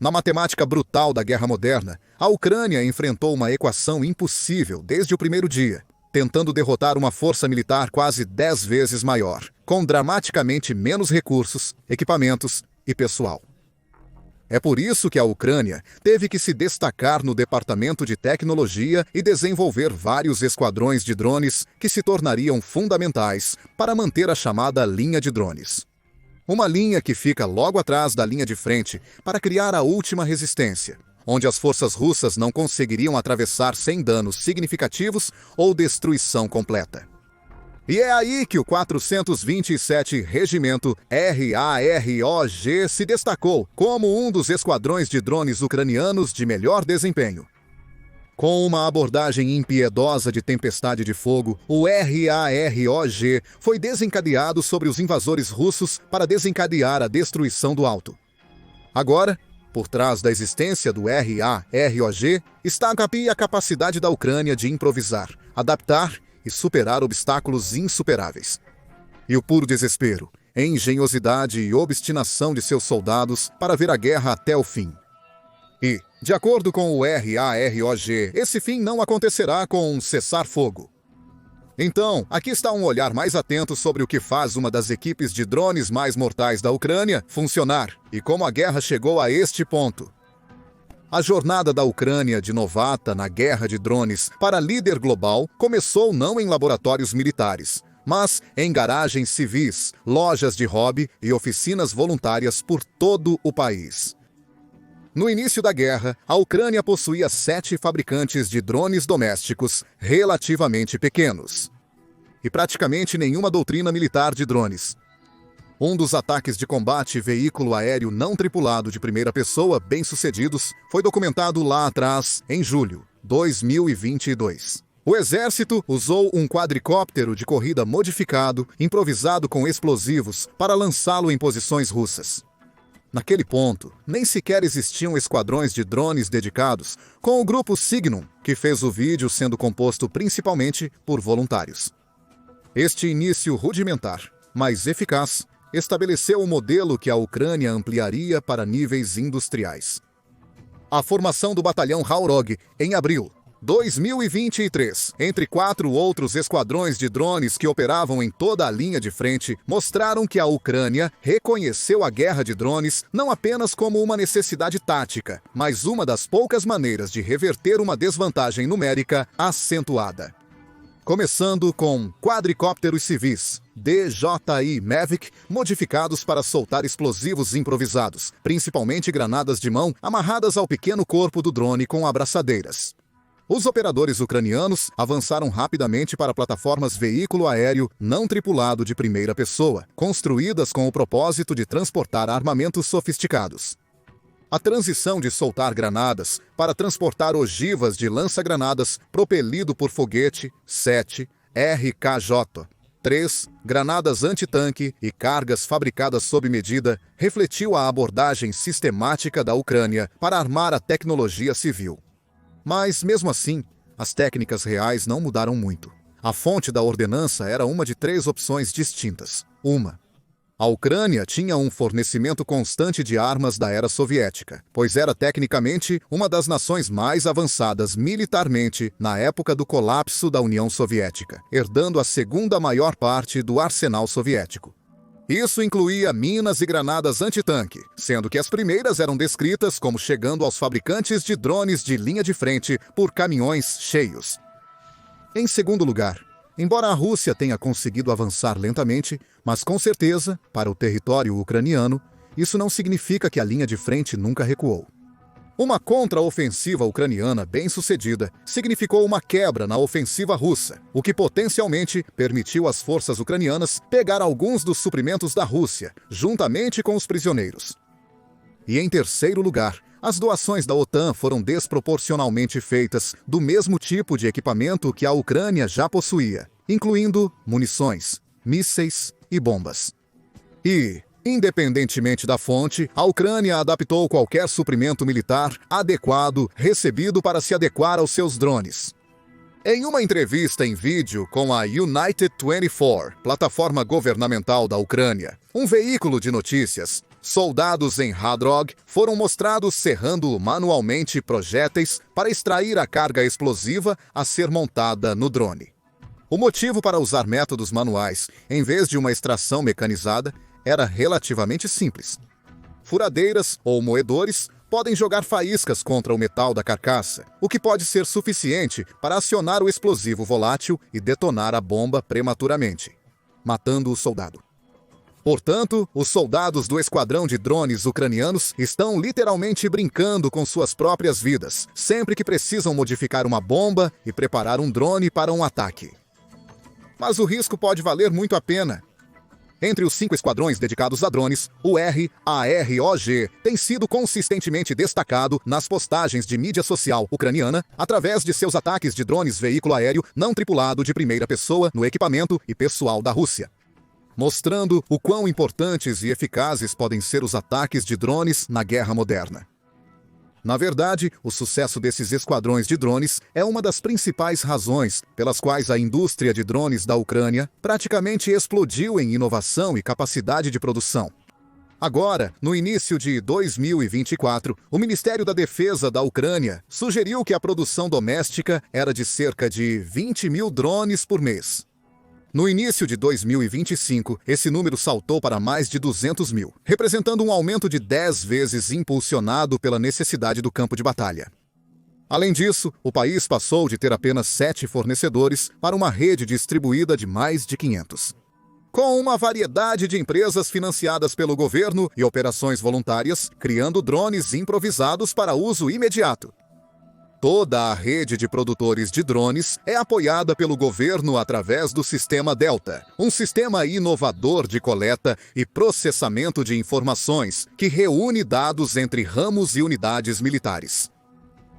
Na matemática brutal da guerra moderna, a Ucrânia enfrentou uma equação impossível desde o primeiro dia, tentando derrotar uma força militar quase 10 vezes maior, com dramaticamente menos recursos, equipamentos e pessoal. É por isso que a Ucrânia teve que se destacar no departamento de tecnologia e desenvolver vários esquadrões de drones que se tornariam fundamentais para manter a chamada linha de drones. Uma linha que fica logo atrás da linha de frente para criar a última resistência, onde as forças russas não conseguiriam atravessar sem danos significativos ou destruição completa. E é aí que o 427 Regimento RAROG se destacou como um dos esquadrões de drones ucranianos de melhor desempenho. Com uma abordagem impiedosa de tempestade de fogo, o RAROG foi desencadeado sobre os invasores russos para desencadear a destruição do alto. Agora, por trás da existência do RAROG, está a capacidade da Ucrânia de improvisar, adaptar e superar obstáculos insuperáveis. E o puro desespero, engenhosidade e obstinação de seus soldados para ver a guerra até o fim. E, de acordo com o RAROG, esse fim não acontecerá com um cessar-fogo. Então, aqui está um olhar mais atento sobre o que faz uma das equipes de drones mais mortais da Ucrânia funcionar e como a guerra chegou a este ponto. A jornada da Ucrânia de novata na guerra de drones para líder global começou não em laboratórios militares, mas em garagens civis, lojas de hobby e oficinas voluntárias por todo o país. No início da guerra, a Ucrânia possuía 7 fabricantes de drones domésticos relativamente pequenos. E praticamente nenhuma doutrina militar de drones. Um dos ataques de combate veículo aéreo não tripulado de primeira pessoa bem-sucedidos foi documentado lá atrás, em julho de 2022. O exército usou um quadricóptero de corrida modificado, improvisado com explosivos, para lançá-lo em posições russas. Naquele ponto, nem sequer existiam esquadrões de drones dedicados, com o grupo Signum, que fez o vídeo sendo composto principalmente por voluntários. Este início rudimentar, mas eficaz, estabeleceu o modelo que a Ucrânia ampliaria para níveis industriais. A formação do batalhão Haurog, em abril de 2023, entre 4 outros esquadrões de drones que operavam em toda a linha de frente, mostraram que a Ucrânia reconheceu a guerra de drones não apenas como uma necessidade tática, mas uma das poucas maneiras de reverter uma desvantagem numérica acentuada. Começando com quadricópteros civis, DJI Mavic, modificados para soltar explosivos improvisados, principalmente granadas de mão amarradas ao pequeno corpo do drone com abraçadeiras. Os operadores ucranianos avançaram rapidamente para plataformas veículo aéreo não tripulado de primeira pessoa, construídas com o propósito de transportar armamentos sofisticados. A transição de soltar granadas para transportar ogivas de lança-granadas propelido por foguete 7 RKJ-3, granadas antitanque e cargas fabricadas sob medida, refletiu a abordagem sistemática da Ucrânia para armar a tecnologia civil. Mas, mesmo assim, as técnicas reais não mudaram muito. A fonte da ordenança era uma de 3 opções distintas. A Ucrânia tinha um fornecimento constante de armas da era soviética, pois era tecnicamente uma das nações mais avançadas militarmente na época do colapso da União Soviética, herdando a segunda maior parte do arsenal soviético. Isso incluía minas e granadas antitanque, sendo que as primeiras eram descritas como chegando aos fabricantes de drones de linha de frente por caminhões cheios. Em segundo lugar, embora a Rússia tenha conseguido avançar lentamente, mas com certeza, para o território ucraniano, isso não significa que a linha de frente nunca recuou. Uma contra-ofensiva ucraniana bem-sucedida significou uma quebra na ofensiva russa, o que potencialmente permitiu às forças ucranianas pegar alguns dos suprimentos da Rússia, juntamente com os prisioneiros. E em terceiro lugar, as doações da OTAN foram desproporcionalmente feitas do mesmo tipo de equipamento que a Ucrânia já possuía, incluindo munições, mísseis e bombas. E, independentemente da fonte, a Ucrânia adaptou qualquer suprimento militar adequado recebido para se adequar aos seus drones. Em uma entrevista em vídeo com a United 24, plataforma governamental da Ucrânia, um veículo de notícias, Soldados em Hadrog foram mostrados serrando manualmente projéteis para extrair a carga explosiva a ser montada no drone. O motivo para usar métodos manuais, em vez de uma extração mecanizada, era relativamente simples. Furadeiras ou moedores podem jogar faíscas contra o metal da carcaça, o que pode ser suficiente para acionar o explosivo volátil e detonar a bomba prematuramente, matando o soldado. Portanto, os soldados do esquadrão de drones ucranianos estão literalmente brincando com suas próprias vidas, sempre que precisam modificar uma bomba e preparar um drone para um ataque. Mas o risco pode valer muito a pena. Entre os 5 esquadrões dedicados a drones, o RAROG tem sido consistentemente destacado nas postagens de mídia social ucraniana através de seus ataques de drones veículo aéreo não tripulado de primeira pessoa no equipamento e pessoal da Rússia, mostrando o quão importantes e eficazes podem ser os ataques de drones na guerra moderna. Na verdade, o sucesso desses esquadrões de drones é uma das principais razões pelas quais a indústria de drones da Ucrânia praticamente explodiu em inovação e capacidade de produção. Agora, no início de 2024, o Ministério da Defesa da Ucrânia sugeriu que a produção doméstica era de cerca de 20 mil drones por mês. No início de 2025, esse número saltou para mais de 200 mil, representando um aumento de 10 vezes impulsionado pela necessidade do campo de batalha. Além disso, o país passou de ter apenas 7 fornecedores para uma rede distribuída de mais de 500. Com uma variedade de empresas financiadas pelo governo e operações voluntárias, criando drones improvisados para uso imediato. Toda a rede de produtores de drones é apoiada pelo governo através do Sistema Delta, um sistema inovador de coleta e processamento de informações que reúne dados entre ramos e unidades militares.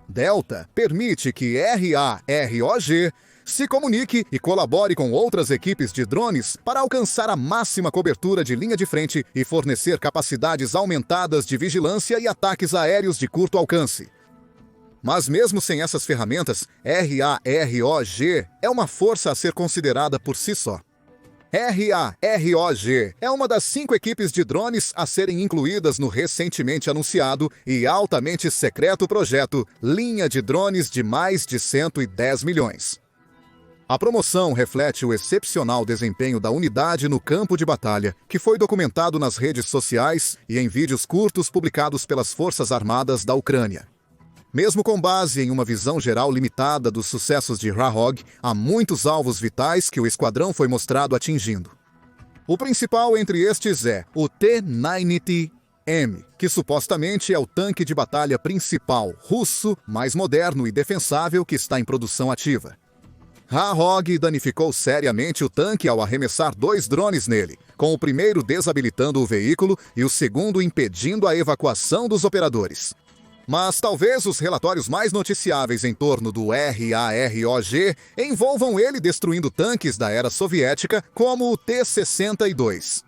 Delta permite que RAROG se comunique e colabore com outras equipes de drones para alcançar a máxima cobertura de linha de frente e fornecer capacidades aumentadas de vigilância e ataques aéreos de curto alcance. Mas mesmo sem essas ferramentas, RAROG é uma força a ser considerada por si só. RAROG é uma das 5 equipes de drones a serem incluídas no recentemente anunciado e altamente secreto projeto Linha de Drones de mais de 110 milhões. A promoção reflete o excepcional desempenho da unidade no campo de batalha, que foi documentado nas redes sociais e em vídeos curtos publicados pelas Forças Armadas da Ucrânia. Mesmo com base em uma visão geral limitada dos sucessos de RAROG, há muitos alvos vitais que o esquadrão foi mostrado atingindo. O principal entre estes é o T-90M, que supostamente é o tanque de batalha principal russo, mais moderno e defensável que está em produção ativa. RAROG danificou seriamente o tanque ao arremessar 2 drones nele, com o primeiro desabilitando o veículo e o segundo impedindo a evacuação dos operadores. Mas talvez os relatórios mais noticiáveis em torno do RAROG envolvam ele destruindo tanques da era soviética como o T-62.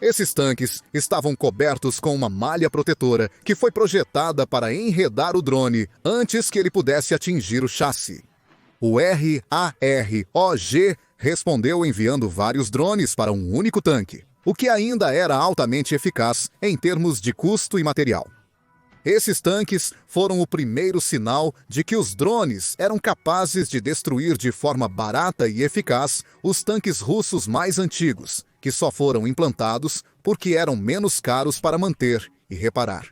Esses tanques estavam cobertos com uma malha protetora que foi projetada para enredar o drone antes que ele pudesse atingir o chassi. O RAROG respondeu enviando vários drones para um único tanque, o que ainda era altamente eficaz em termos de custo e material. Esses tanques foram o primeiro sinal de que os drones eram capazes de destruir de forma barata e eficaz os tanques russos mais antigos, que só foram implantados porque eram menos caros para manter e reparar.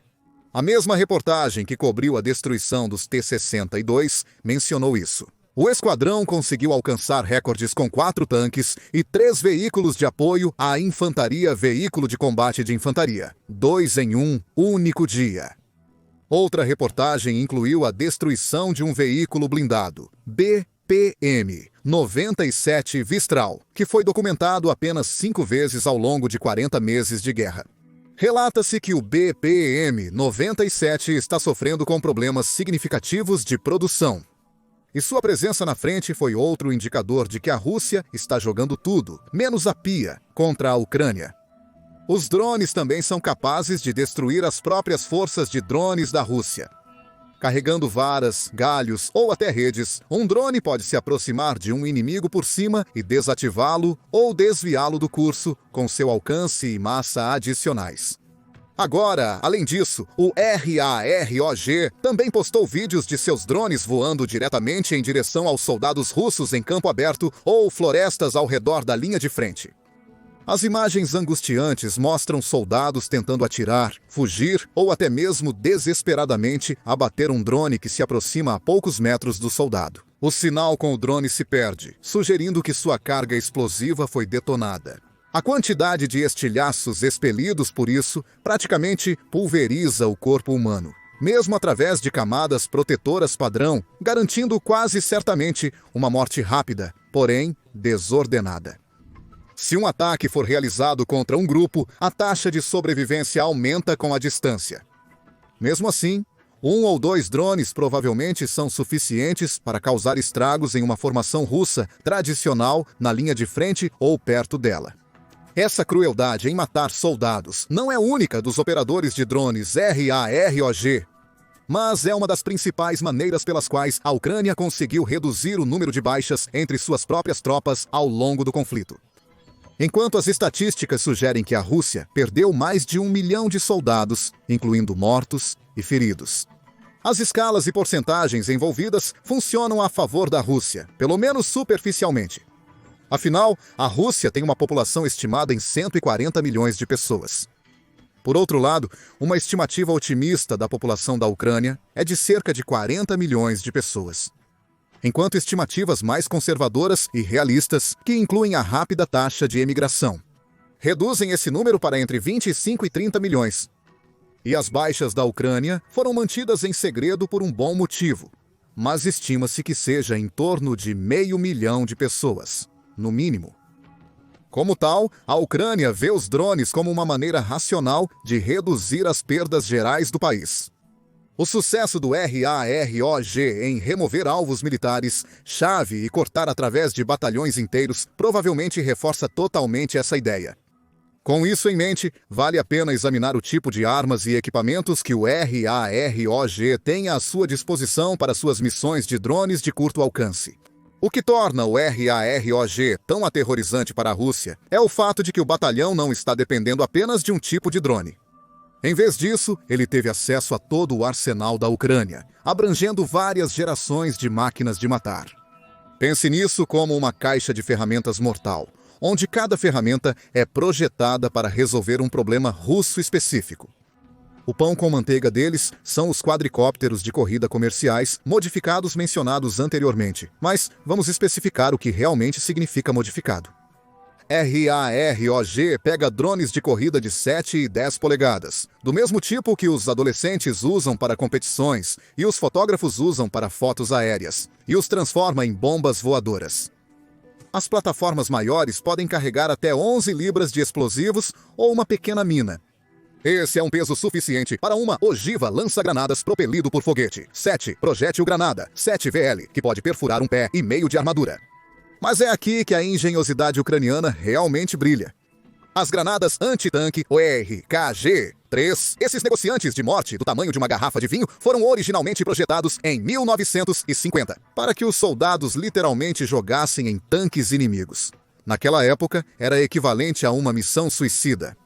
A mesma reportagem que cobriu a destruição dos T-62 mencionou isso. O esquadrão conseguiu alcançar recordes com 4 tanques e 3 veículos de apoio à infantaria veículo de combate de infantaria, 2 em um único dia. Outra reportagem incluiu a destruição de um veículo blindado, BPM-97 Vistral, que foi documentado apenas 5 vezes ao longo de 40 meses de guerra. Relata-se que o BPM-97 está sofrendo com problemas significativos de produção. E sua presença na frente foi outro indicador de que a Rússia está jogando tudo, menos a pia, contra a Ucrânia. Os drones também são capazes de destruir as próprias forças de drones da Rússia. Carregando varas, galhos ou até redes, um drone pode se aproximar de um inimigo por cima e desativá-lo ou desviá-lo do curso, com seu alcance e massa adicionais. Agora, além disso, o RAROG também postou vídeos de seus drones voando diretamente em direção aos soldados russos em campo aberto ou florestas ao redor da linha de frente. As imagens angustiantes mostram soldados tentando atirar, fugir ou até mesmo desesperadamente abater um drone que se aproxima a poucos metros do soldado. O sinal com o drone se perde, sugerindo que sua carga explosiva foi detonada. A quantidade de estilhaços expelidos por isso praticamente pulveriza o corpo humano, mesmo através de camadas protetoras padrão, garantindo quase certamente uma morte rápida, porém desordenada. Se um ataque for realizado contra um grupo, a taxa de sobrevivência aumenta com a distância. Mesmo assim, 1 ou 2 drones provavelmente são suficientes para causar estragos em uma formação russa tradicional na linha de frente ou perto dela. Essa crueldade em matar soldados não é única dos operadores de drones RAROG, mas é uma das principais maneiras pelas quais a Ucrânia conseguiu reduzir o número de baixas entre suas próprias tropas ao longo do conflito. Enquanto as estatísticas sugerem que a Rússia perdeu mais de 1 milhão de soldados, incluindo mortos e feridos. As escalas e porcentagens envolvidas funcionam a favor da Rússia, pelo menos superficialmente. Afinal, a Rússia tem uma população estimada em 140 milhões de pessoas. Por outro lado, uma estimativa otimista da população da Ucrânia é de cerca de 40 milhões de pessoas. Enquanto estimativas mais conservadoras e realistas, que incluem a rápida taxa de emigração, reduzem esse número para entre 25 e 30 milhões. E as baixas da Ucrânia foram mantidas em segredo por um bom motivo, mas estima-se que seja em torno de 500 mil de pessoas, no mínimo. Como tal, a Ucrânia vê os drones como uma maneira racional de reduzir as perdas gerais do país. O sucesso do RAROG em remover alvos militares, chave e cortar através de batalhões inteiros provavelmente reforça totalmente essa ideia. Com isso em mente, vale a pena examinar o tipo de armas e equipamentos que o RAROG tem à sua disposição para suas missões de drones de curto alcance. O que torna o RAROG tão aterrorizante para a Rússia é o fato de que o batalhão não está dependendo apenas de um tipo de drone. Em vez disso, ele teve acesso a todo o arsenal da Ucrânia, abrangendo várias gerações de máquinas de matar. Pense nisso como uma caixa de ferramentas mortal, onde cada ferramenta é projetada para resolver um problema russo específico. O pão com manteiga deles são os quadricópteros de corrida comerciais modificados mencionados anteriormente, mas vamos especificar o que realmente significa modificado. RAROG pega drones de corrida de 7 e 10 polegadas, do mesmo tipo que os adolescentes usam para competições e os fotógrafos usam para fotos aéreas, e os transforma em bombas voadoras. As plataformas maiores podem carregar até 11 libras de explosivos ou uma pequena mina. Esse é um peso suficiente para uma ogiva lança-granadas propelido por foguete. 7 projétil granada, 7 VL, que pode perfurar 1,5 pé de armadura. Mas é aqui que a engenhosidade ucraniana realmente brilha. As granadas antitanque ORKG-3, esses negociantes de morte do tamanho de uma garrafa de vinho, foram originalmente projetados em 1950, para que os soldados literalmente jogassem em tanques inimigos. Naquela época, era equivalente a uma missão suicida.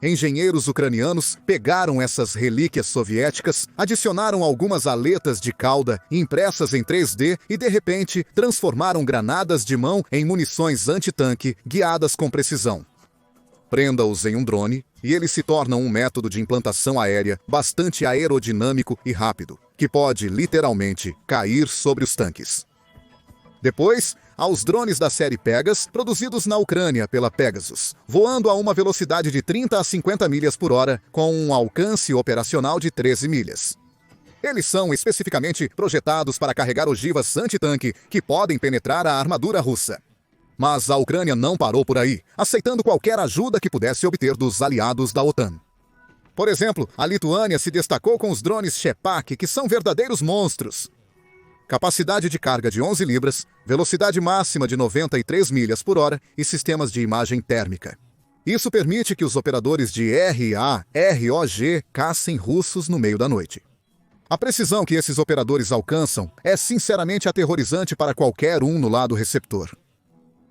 Engenheiros ucranianos pegaram essas relíquias soviéticas, adicionaram algumas aletas de cauda impressas em 3D e, de repente, transformaram granadas de mão em munições antitanque guiadas com precisão. Prenda-os em um drone e eles se tornam um método de implantação aérea bastante aerodinâmico e rápido, que pode, literalmente, cair sobre os tanques. Depois, há os drones da série Pegas, produzidos na Ucrânia pela Pegasus, voando a uma velocidade de 30 a 50 milhas por hora, com um alcance operacional de 13 milhas. Eles são especificamente projetados para carregar ogivas antitanque que podem penetrar a armadura russa. Mas a Ucrânia não parou por aí, aceitando qualquer ajuda que pudesse obter dos aliados da OTAN. Por exemplo, a Lituânia se destacou com os drones Shepak, que são verdadeiros monstros. Capacidade de carga de 11 libras, velocidade máxima de 93 milhas por hora e sistemas de imagem térmica. Isso permite que os operadores de RAROG caçem russos no meio da noite. A precisão que esses operadores alcançam é sinceramente aterrorizante para qualquer um no lado receptor.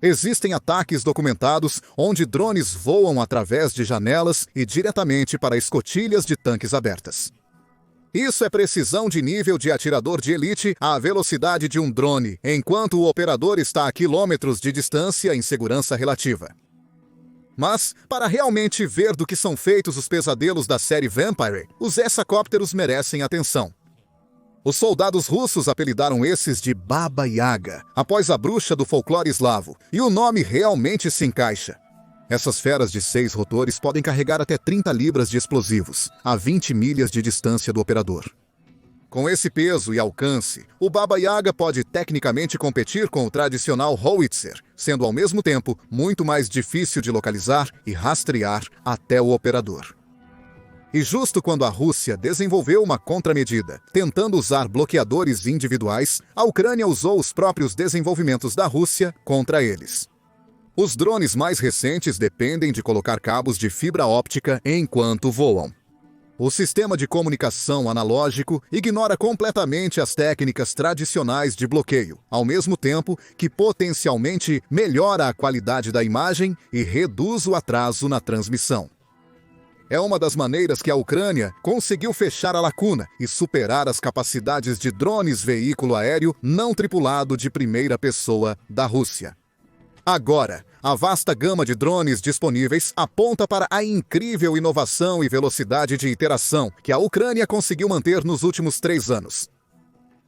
Existem ataques documentados onde drones voam através de janelas e diretamente para escotilhas de tanques abertas. Isso é precisão de nível de atirador de elite à velocidade de um drone, enquanto o operador está a quilômetros de distância em segurança relativa. Mas, para realmente ver do que são feitos os pesadelos da série Vampire, os hexacópteros merecem atenção. Os soldados russos apelidaram esses de Baba Yaga, após a bruxa do folclore eslavo, e o nome realmente se encaixa. Essas feras de 6 rotores podem carregar até 30 libras de explosivos, a 20 milhas de distância do operador. Com esse peso e alcance, o Baba Yaga pode tecnicamente competir com o tradicional Howitzer, sendo ao mesmo tempo muito mais difícil de localizar e rastrear até o operador. E justo quando a Rússia desenvolveu uma contramedida, tentando usar bloqueadores individuais, a Ucrânia usou os próprios desenvolvimentos da Rússia contra eles. Os drones mais recentes dependem de colocar cabos de fibra óptica enquanto voam. O sistema de comunicação analógico ignora completamente as técnicas tradicionais de bloqueio, ao mesmo tempo que potencialmente melhora a qualidade da imagem e reduz o atraso na transmissão. É uma das maneiras que a Ucrânia conseguiu fechar a lacuna e superar as capacidades de drones veículo aéreo não tripulado de primeira pessoa da Rússia. Agora, a vasta gama de drones disponíveis aponta para a incrível inovação e velocidade de iteração que a Ucrânia conseguiu manter nos últimos 3 anos.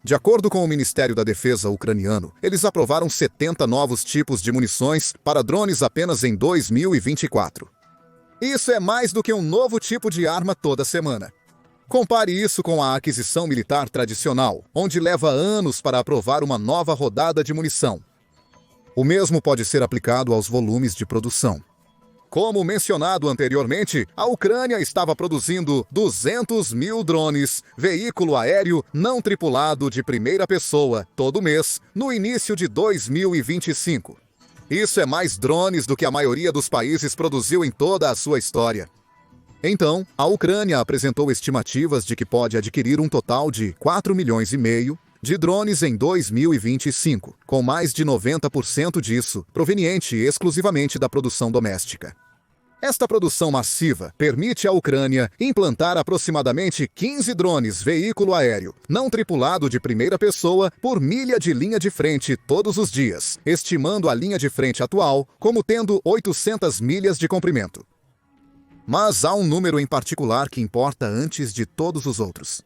De acordo com o Ministério da Defesa ucraniano, eles aprovaram 70 novos tipos de munições para drones apenas em 2024. Isso é mais do que um novo tipo de arma toda semana. Compare isso com a aquisição militar tradicional, onde leva anos para aprovar uma nova rodada de munição. O mesmo pode ser aplicado aos volumes de produção. Como mencionado anteriormente, a Ucrânia estava produzindo 200 mil drones, veículo aéreo não tripulado de primeira pessoa, todo mês, no início de 2025. Isso é mais drones do que a maioria dos países produziu em toda a sua história. Então, a Ucrânia apresentou estimativas de que pode adquirir um total de 4,5 milhões de drones em 2025, com mais de 90% disso proveniente exclusivamente da produção doméstica. Esta produção massiva permite à Ucrânia implantar aproximadamente 15 drones veículo aéreo não tripulado de primeira pessoa por milha de linha de frente todos os dias, estimando a linha de frente atual como tendo 800 milhas de comprimento. Mas há um número em particular que importa antes de todos os outros.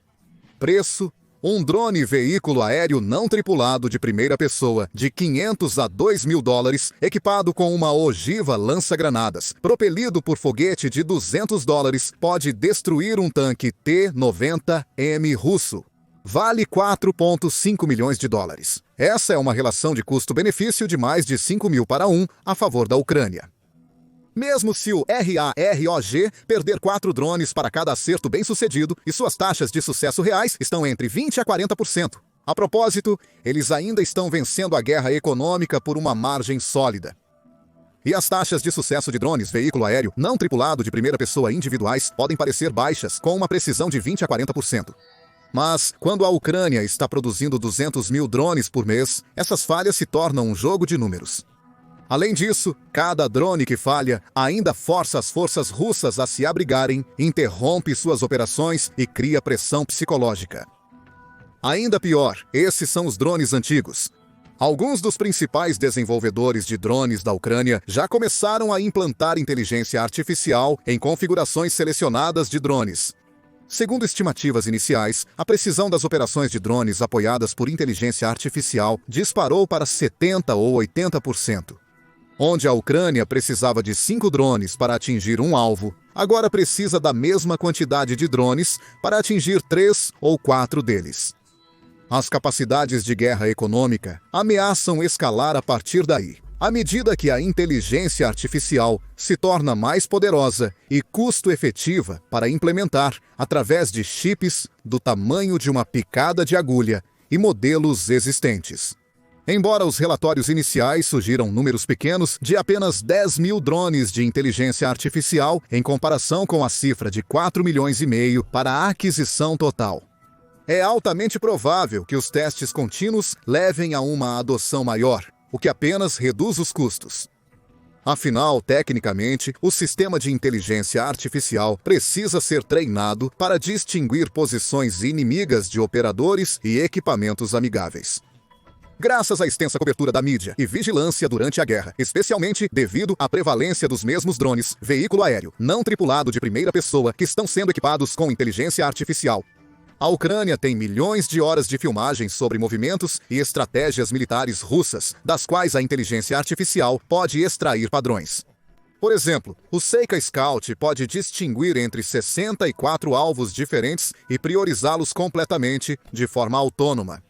Preço. Um drone veículo aéreo não tripulado de primeira pessoa de 500 a 2 mil dólares, equipado com uma ogiva lança-granadas, propelido por foguete de 200 dólares, pode destruir um tanque T-90M russo. Vale 4,5 milhões de dólares. Essa é uma relação de custo-benefício de mais de 5 mil para 1 a favor da Ucrânia. Mesmo se o RAROG perder 4 drones para cada acerto bem-sucedido e suas taxas de sucesso reais estão entre 20% a 40%. A propósito, eles ainda estão vencendo a guerra econômica por uma margem sólida. E as taxas de sucesso de drones veículo aéreo não tripulado de primeira pessoa individuais podem parecer baixas, com uma precisão de 20% a 40%. Mas, quando a Ucrânia está produzindo 200 mil drones por mês, essas falhas se tornam um jogo de números. Além disso, cada drone que falha ainda força as forças russas a se abrigarem, interrompe suas operações e cria pressão psicológica. Ainda pior, esses são os drones antigos. Alguns dos principais desenvolvedores de drones da Ucrânia já começaram a implantar inteligência artificial em configurações selecionadas de drones. Segundo estimativas iniciais, a precisão das operações de drones apoiadas por inteligência artificial disparou para 70% ou 80%. Onde a Ucrânia precisava de 5 drones para atingir um alvo, agora precisa da mesma quantidade de drones para atingir 3 ou 4 deles. As capacidades de guerra econômica ameaçam escalar a partir daí, à medida que a inteligência artificial se torna mais poderosa e custo-efetiva para implementar através de chips do tamanho de uma picada de agulha e modelos existentes. Embora os relatórios iniciais sugiram números pequenos de apenas 10 mil drones de inteligência artificial em comparação com a cifra de 4,5 milhões para a aquisição total. É altamente provável que os testes contínuos levem a uma adoção maior, o que apenas reduz os custos. Afinal, tecnicamente, o sistema de inteligência artificial precisa ser treinado para distinguir posições inimigas de operadores e equipamentos amigáveis. Graças à extensa cobertura da mídia e vigilância durante a guerra, especialmente devido à prevalência dos mesmos drones, veículo aéreo, não tripulado de primeira pessoa, que estão sendo equipados com inteligência artificial, a Ucrânia tem milhões de horas de filmagens sobre movimentos e estratégias militares russas, das quais a inteligência artificial pode extrair padrões. Por exemplo, o Seika Scout pode distinguir entre 64 alvos diferentes e priorizá-los completamente de forma autônoma.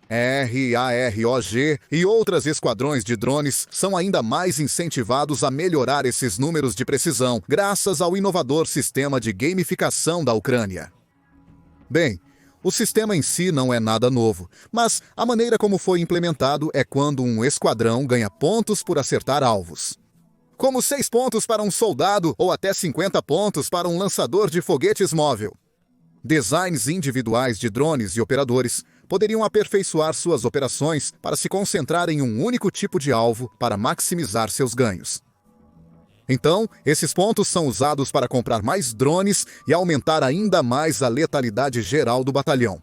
RAROG e outras esquadrões de drones são ainda mais incentivados a melhorar esses números de precisão, graças ao inovador sistema de gamificação da Ucrânia. Bem, o sistema em si não é nada novo, mas a maneira como foi implementado é quando um esquadrão ganha pontos por acertar alvos. Como 6 pontos para um soldado ou até 50 pontos para um lançador de foguetes móvel. Designs individuais de drones e operadores poderiam aperfeiçoar suas operações para se concentrar em um único tipo de alvo para maximizar seus ganhos. Então, esses pontos são usados para comprar mais drones e aumentar ainda mais a letalidade geral do batalhão.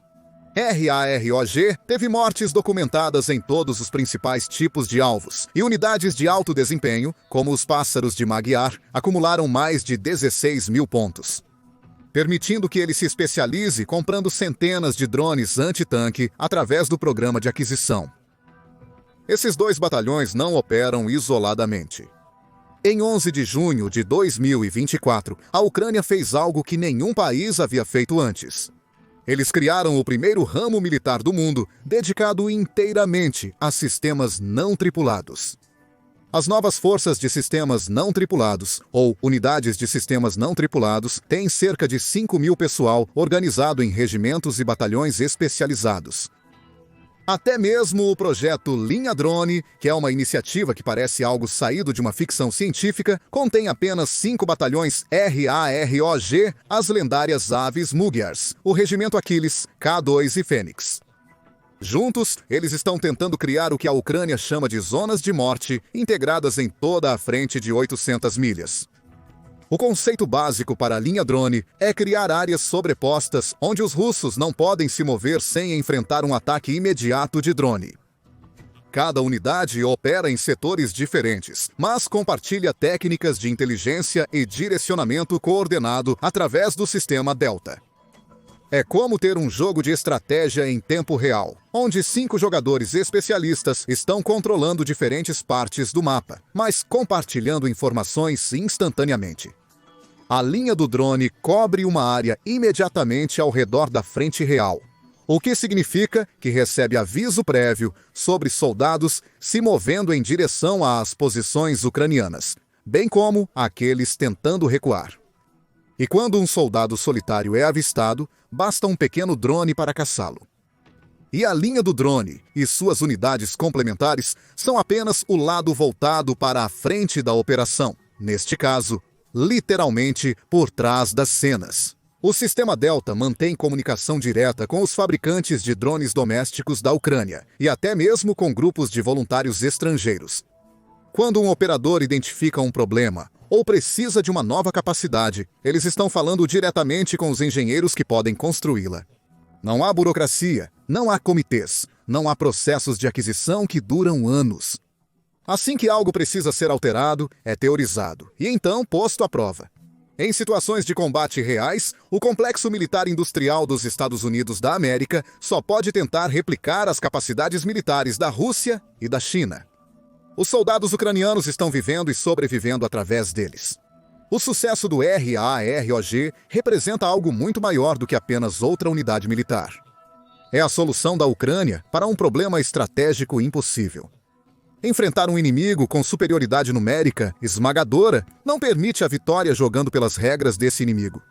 RAROG teve mortes documentadas em todos os principais tipos de alvos, e unidades de alto desempenho, como os pássaros de Magyar, acumularam mais de 16 mil pontos, permitindo que ele se especialize comprando centenas de drones anti-tanque através do programa de aquisição. Esses 2 batalhões não operam isoladamente. Em 11 de junho de 2024, a Ucrânia fez algo que nenhum país havia feito antes. Eles criaram o primeiro ramo militar do mundo dedicado inteiramente a sistemas não tripulados. As novas forças de sistemas não tripulados, ou unidades de sistemas não tripulados, têm cerca de 5 mil pessoal organizado em regimentos e batalhões especializados. Até mesmo o projeto Linha Drone, que é uma iniciativa que parece algo saído de uma ficção científica, contém apenas 5 batalhões RAROG, as lendárias aves Magyars, o Regimento Aquiles, K2 e Fênix. Juntos, eles estão tentando criar o que a Ucrânia chama de zonas de morte, integradas em toda a frente de 800 milhas. O conceito básico para a linha drone é criar áreas sobrepostas onde os russos não podem se mover sem enfrentar um ataque imediato de drone. Cada unidade opera em setores diferentes, mas compartilha técnicas de inteligência e direcionamento coordenado através do sistema Delta. É como ter um jogo de estratégia em tempo real, onde 5 jogadores especialistas estão controlando diferentes partes do mapa, mas compartilhando informações instantaneamente. A linha do drone cobre uma área imediatamente ao redor da frente real, o que significa que recebe aviso prévio sobre soldados se movendo em direção às posições ucranianas, bem como aqueles tentando recuar. E quando um soldado solitário é avistado, basta um pequeno drone para caçá-lo. E a linha do drone e suas unidades complementares são apenas o lado voltado para a frente da operação, neste caso, literalmente por trás das cenas. O sistema Delta mantém comunicação direta com os fabricantes de drones domésticos da Ucrânia e até mesmo com grupos de voluntários estrangeiros. Quando um operador identifica um problema ou precisa de uma nova capacidade, eles estão falando diretamente com os engenheiros que podem construí-la. Não há burocracia, não há comitês, não há processos de aquisição que duram anos. Assim que algo precisa ser alterado, é teorizado e então posto à prova. Em situações de combate reais, o complexo militar industrial dos Estados Unidos da América só pode tentar replicar as capacidades militares da Rússia e da China. Os soldados ucranianos estão vivendo e sobrevivendo através deles. O sucesso do RAROG representa algo muito maior do que apenas outra unidade militar. É a solução da Ucrânia para um problema estratégico impossível. Enfrentar um inimigo com superioridade numérica esmagadora não permite a vitória jogando pelas regras desse inimigo.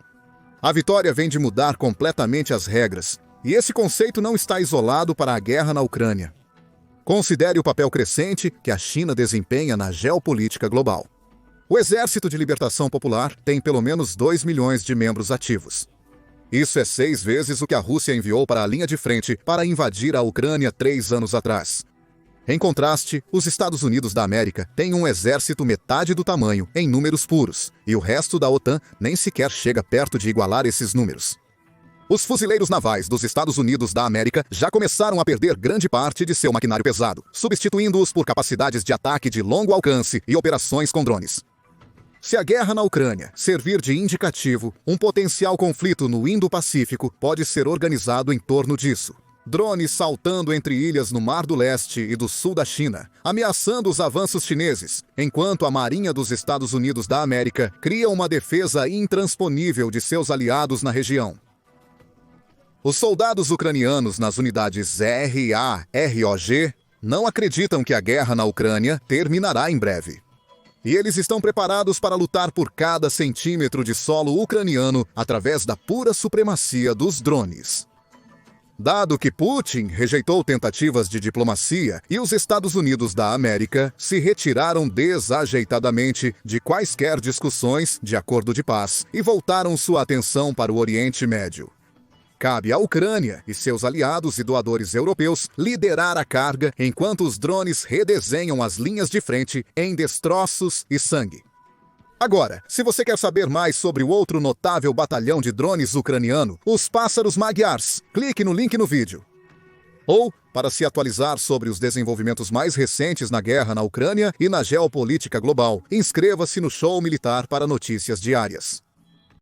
A vitória vem de mudar completamente as regras, e esse conceito não está isolado para a guerra na Ucrânia. Considere o papel crescente que a China desempenha na geopolítica global. O Exército de Libertação Popular tem pelo menos 2 milhões de membros ativos. Isso é 6 vezes o que a Rússia enviou para a linha de frente para invadir a Ucrânia 3 anos atrás. Em contraste, os Estados Unidos da América têm um exército metade do tamanho em números puros, e o resto da OTAN nem sequer chega perto de igualar esses números. Os fuzileiros navais dos Estados Unidos da América já começaram a perder grande parte de seu maquinário pesado, substituindo-os por capacidades de ataque de longo alcance e operações com drones. Se a guerra na Ucrânia servir de indicativo, um potencial conflito no Indo-Pacífico pode ser organizado em torno disso. Drones saltando entre ilhas no Mar do Leste e do Sul da China, ameaçando os avanços chineses, enquanto a Marinha dos Estados Unidos da América cria uma defesa intransponível de seus aliados na região. Os soldados ucranianos nas unidades RAROG não acreditam que a guerra na Ucrânia terminará em breve. E eles estão preparados para lutar por cada centímetro de solo ucraniano através da pura supremacia dos drones. Dado que Putin rejeitou tentativas de diplomacia e os Estados Unidos da América se retiraram desajeitadamente de quaisquer discussões de acordo de paz e voltaram sua atenção para o Oriente Médio. Cabe à Ucrânia e seus aliados e doadores europeus liderar a carga enquanto os drones redesenham as linhas de frente em destroços e sangue. Agora, se você quer saber mais sobre o outro notável batalhão de drones ucraniano, os Pássaros Magyars, clique no link no vídeo. Ou, para se atualizar sobre os desenvolvimentos mais recentes na guerra na Ucrânia e na geopolítica global, inscreva-se no Show Militar para notícias diárias.